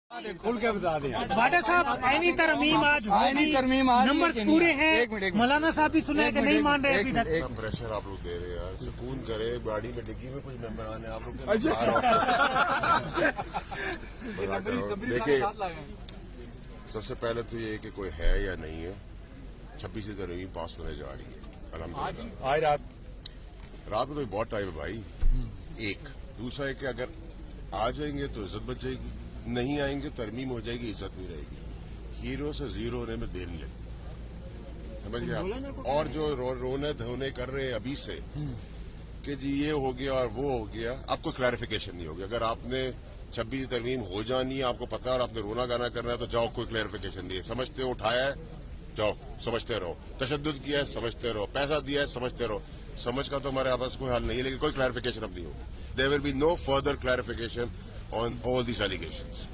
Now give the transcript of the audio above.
کھل کے بتا دیں واڈا صاحب عینی ترمیم آج ہوگی، نمبر پورے ہیں، مولانا صاحب بھی سنا ہے کہ نہیں مان رہے ابھی تک. اتنا پریشر آپ لوگ دے رہے ہیں یار، سکون کرے. گاڑی میں ڈگی میں کچھ ممبران ہیں آپ لوگ. دیکھیے سب سے پہلے تو یہ کہ کوئی ہے یا نہیں ہے. 26 ترمیم پاس ہونے جا رہی ہے الحمدللہ. آج رات میں تو بہت ٹائم ہے بھائی. ایک دوسرا ہے کہ اگر آ جائیں گے تو عزت بچ جائے گی، نہیں آئیں گے ترمیم ہو جائے گی، عزت نہیں رہے گی. ہیرو سے زیرو ہونے میں دیر نہیں لگتی، سمجھ گئے آپ. اور جو رونے دھونے کر رہے ہیں ابھی سے کہ جی یہ ہو گیا اور وہ ہو گیا، آپ کو کلیریفیکیشن نہیں ہوگی. اگر آپ نے 26 ترمیم ہو جانی ہے، آپ کو پتا ہے اور آپ نے رونا گانا کرنا ہے تو جاؤ، کوئی کلیریفیکیشن نہیں ہے. سمجھتے ہو اٹھایا ہے جاؤ سمجھتے رہو، تشدد کیا ہے سمجھتے رہو، پیسہ دیا ہے سمجھتے رہو. سمجھ کا تو ہمارے آپس کوئی حل نہیں ہے، لیکن کوئی کلیریفیکیشن اب نہیں ہوگی. There will be no further clarification on all these allegations.